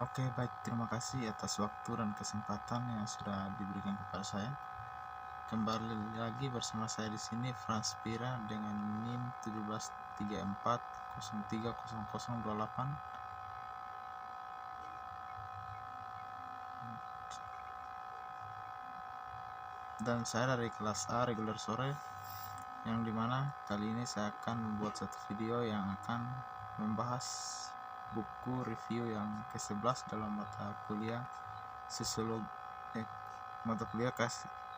Oke, baik. Terima kasih atas waktu dan kesempatan yang sudah diberikan kepada saya. Kembali lagi bersama saya di sini Frans Pira dengan NIM 1734030028. Dan saya dari kelas A reguler sore, yang dimana kali ini saya akan membuat satu video yang akan membahas buku review yang ke-11 dalam mata kuliah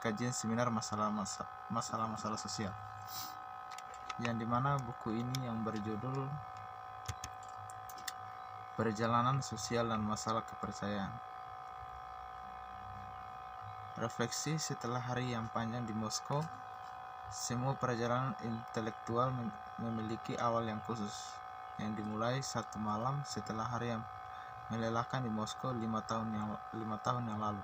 kajian seminar masalah sosial, yang dimana buku ini yang berjudul Perjalanan Sosial dan Masalah Kepercayaan. Refleksi setelah hari yang panjang di Moskow. Semua perjalanan intelektual memiliki awal yang khusus, yang dimulai satu malam setelah hari yang melelahkan di Moskow 5 tahun yang lalu.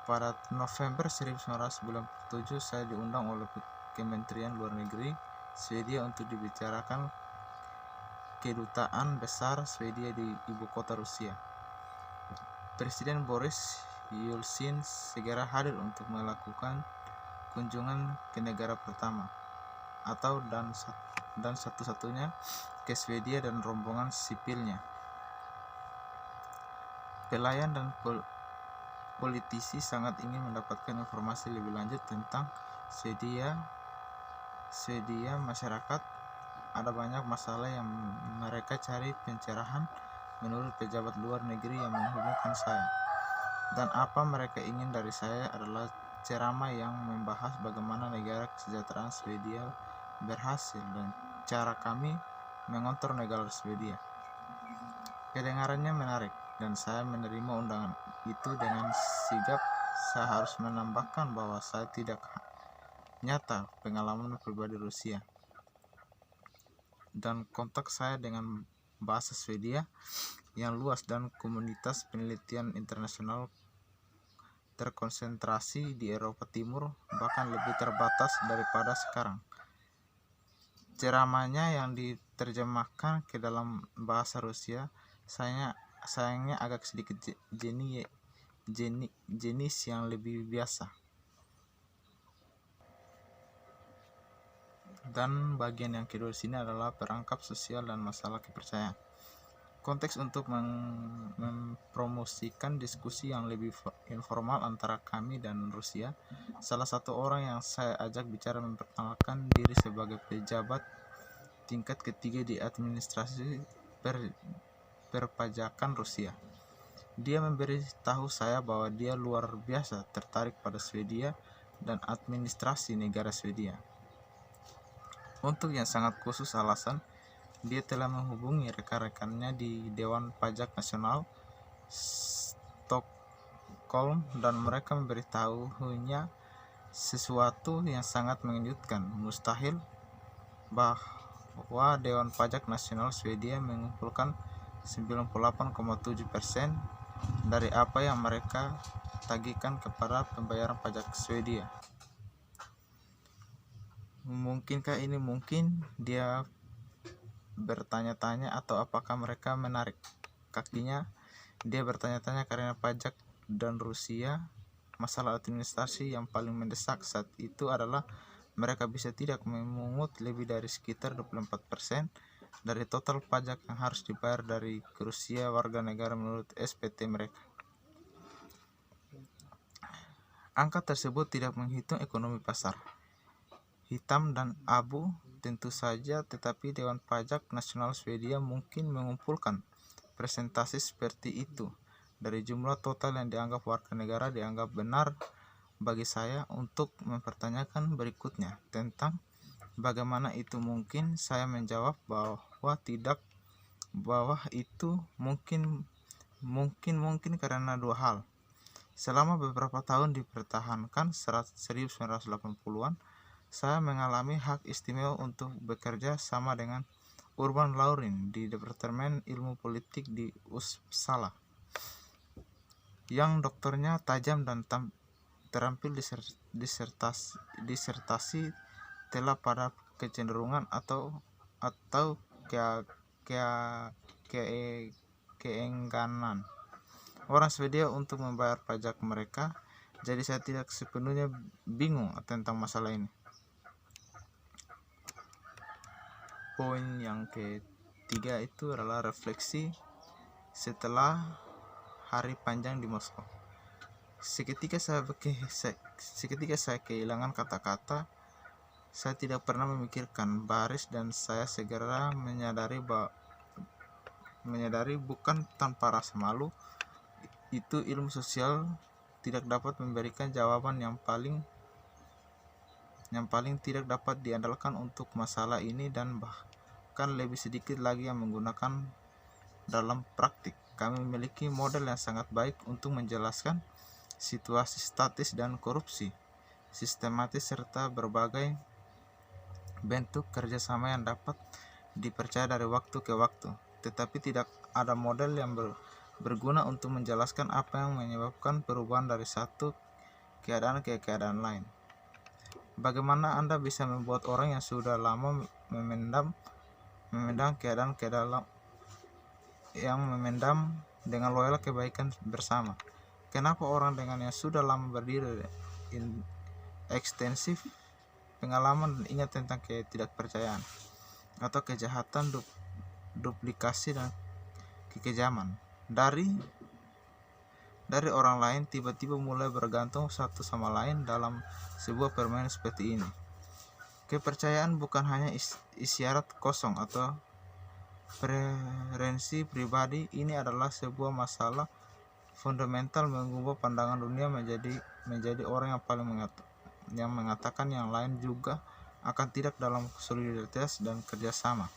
Pada November 1997 saya diundang oleh Kementerian Luar Negeri Swedia untuk dibicarakan kedutaan besar Swedia di ibu kota Rusia. Presiden Boris Yeltsin segera hadir untuk melakukan kunjungan ke negara pertama dan satu-satunya ke Swedia dan rombongan sipilnya. Pelayan dan politisi sangat ingin mendapatkan informasi lebih lanjut tentang Swedia masyarakat. Ada banyak masalah yang mereka cari pencerahan menurut pejabat luar negeri yang menghubungkan saya. Dan apa mereka ingin dari saya adalah ceramah yang membahas bagaimana negara kesejahteraan Swedia berhasil dan cara kami mengontrol negara Swedia. Kedengarannya menarik dan saya menerima undangan itu dengan sigap. Saya harus menambahkan bahwa saya tidak nyata pengalaman pribadi Rusia, dan kontak saya dengan bahasa Swedia yang luas dan komunitas penelitian internasional terkonsentrasi di Eropa Timur bahkan lebih terbatas daripada sekarang. Ceramahnya yang diterjemahkan ke dalam bahasa Rusia sayangnya agak sedikit jenis yang lebih biasa. Dan bagian yang kedua di sini adalah perangkap sosial dan masalah kepercayaan. Konteks untuk mempromosikan diskusi yang lebih informal antara kami dan Rusia. Salah satu orang yang saya ajak bicara memperkenalkan diri sebagai pejabat tingkat ketiga di administrasi perpajakan Rusia. Dia memberitahu saya bahwa dia luar biasa tertarik pada Swedia dan administrasi negara Swedia. Untuk yang sangat khusus alasan, dia telah menghubungi rekan-rekannya di Dewan Pajak Nasional Stockholm dan mereka memberitahunya sesuatu yang sangat mengejutkan. Mustahil bahwa Dewan Pajak Nasional Swedia mengumpulkan 98,7% dari apa yang mereka tagihkan kepada pembayaran pajak Swedia. Mungkinkah ini mungkin? Dia bertanya-tanya, atau apakah mereka menarik kakinya? Dia bertanya-tanya karena pajak dan Rusia. Masalah administrasi yang paling mendesak saat itu adalah mereka bisa tidak memungut lebih dari sekitar 24% dari total pajak yang harus dibayar dari Rusia warga negara menurut SPT mereka. Angka tersebut tidak menghitung ekonomi pasar hitam dan abu tentu saja, tetapi Dewan Pajak Nasional Swedia mungkin mengumpulkan presentasi seperti itu dari jumlah total yang dianggap warga negara. Dianggap benar bagi saya untuk mempertanyakan berikutnya tentang bagaimana itu mungkin. Saya menjawab bahwa tidak, bahwa itu mungkin karena dua hal. Selama beberapa tahun dipertahankan 1980-an, saya mengalami hak istimewa untuk bekerja sama dengan Urban Laurin di Departemen Ilmu Politik di Uppsala, yang doktornya tajam dan terampil disertasi telah pada kecenderungan atau keengganan orang Swedia untuk membayar pajak mereka. Jadi saya tidak sepenuhnya bingung tentang masalah ini. Poin yang ketiga itu adalah refleksi setelah hari panjang di Moskow. Seketika saya kehilangan kata-kata. Saya tidak pernah memikirkan baris dan saya segera menyadari bukan tanpa rasa malu, itu ilmu sosial tidak dapat memberikan jawaban yang paling tidak dapat diandalkan untuk masalah ini, dan bahkan lebih sedikit lagi yang menggunakan dalam praktik. Kami memiliki model yang sangat baik untuk menjelaskan situasi statis dan korupsi sistematis serta berbagai bentuk kerjasama yang dapat dipercaya dari waktu ke waktu, tetapi tidak ada model yang berguna untuk menjelaskan apa yang menyebabkan perubahan dari satu keadaan ke keadaan lain. Bagaimana Anda bisa membuat orang yang sudah lama memendam dengan loyal kebaikan bersama? Kenapa orang dengan yang sudah lama berdiri ekstensif pengalaman dan ingat tentang ketidakpercayaan atau kejahatan, duplikasi dan kekejaman dari orang lain tiba-tiba mulai bergantung satu sama lain dalam sebuah permainan seperti ini. Kepercayaan bukan hanya isyarat kosong atau preferensi pribadi. Ini adalah sebuah masalah fundamental mengubah pandangan dunia menjadi orang yang mengatakan yang lain juga akan tidak dalam solidaritas dan kerjasama.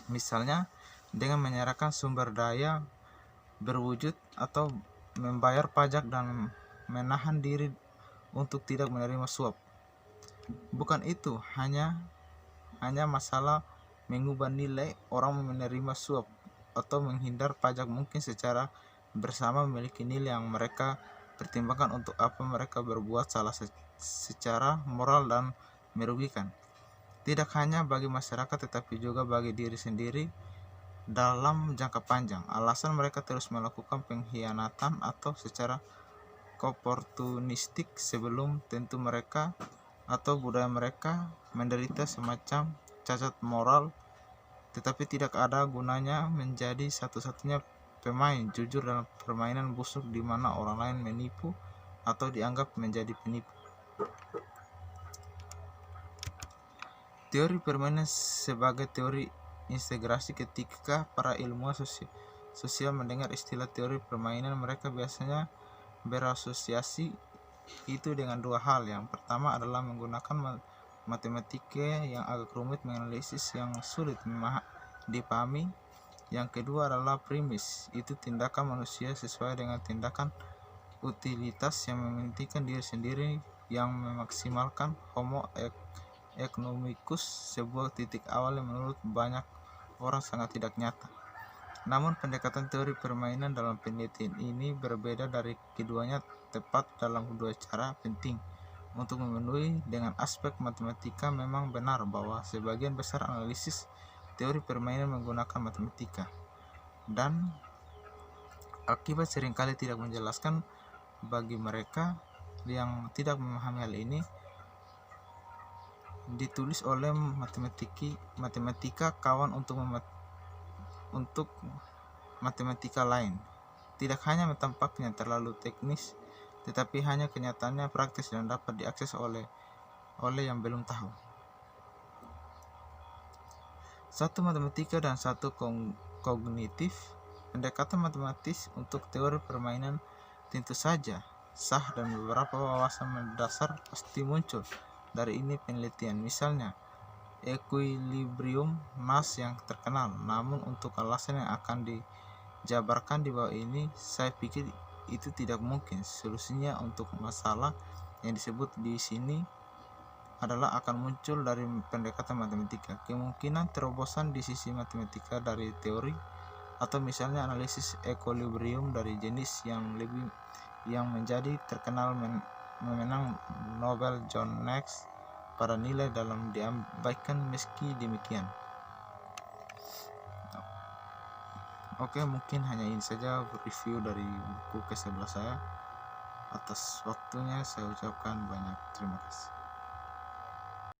Misalnya dengan menyerahkan sumber daya berwujud atau membayar pajak dan menahan diri untuk tidak menerima suap. Bukan itu hanya masalah mengubah nilai. Orang menerima suap atau menghindar pajak mungkin secara bersama memiliki nilai yang mereka pertimbangkan untuk apa mereka berbuat salah secara moral dan merugikan, tidak hanya bagi masyarakat tetapi juga bagi diri sendiri dalam jangka panjang. Alasan mereka terus melakukan pengkhianatan atau secara oportunistik sebelum tentu mereka atau budaya mereka menderita semacam cacat moral, tetapi tidak ada gunanya menjadi satu-satunya pemain jujur dalam permainan busuk di mana orang lain menipu atau dianggap menjadi penipu. Teori permainan sebagai teori integrasi. Ketika para ilmuwan sosial mendengar istilah teori permainan, mereka biasanya berasosiasi itu dengan dua hal. Yang pertama adalah menggunakan matematika yang agak rumit menganalisis yang sulit dipahami. Yang kedua adalah primis, itu tindakan manusia sesuai dengan tindakan utilitas yang mementingkan diri sendiri, yang memaksimalkan homo economicus, sebuah titik awal yang menurut banyak orang sangat tidak nyata. Namun pendekatan teori permainan dalam penelitian ini berbeda dari keduanya, tepat dalam dua cara penting untuk memenuhi dengan aspek matematika. Memang benar bahwa sebagian besar analisis teori permainan menggunakan matematika, dan akibat seringkali tidak menjelaskan bagi mereka yang tidak memahami hal ini. Ditulis oleh matematika kawan untuk matematika lain. Tidak hanya tampaknya terlalu teknis, tetapi hanya kenyataannya praktis dan dapat diakses oleh yang belum tahu. Satu matematika dan satu kognitif. Pendekatan matematis untuk teori permainan tentu saja sah dan beberapa wawasan mendasar pasti muncul dari ini penelitian. Misalnya equilibrium mass yang terkenal. Namun untuk alasan yang akan dijabarkan di bawah ini, saya pikir itu tidak mungkin. Solusinya untuk masalah yang disebut di sini adalah akan muncul dari pendekatan matematika. Kemungkinan terobosan di sisi matematika dari teori, atau misalnya analisis equilibrium dari jenis yang menjadi terkenal memenang Nobel John Knox pada nilai dalam diabaikan. Meski demikian, Oke, mungkin hanya ini saja review dari buku ke-11 saya. Atas waktunya saya ucapkan banyak terima kasih.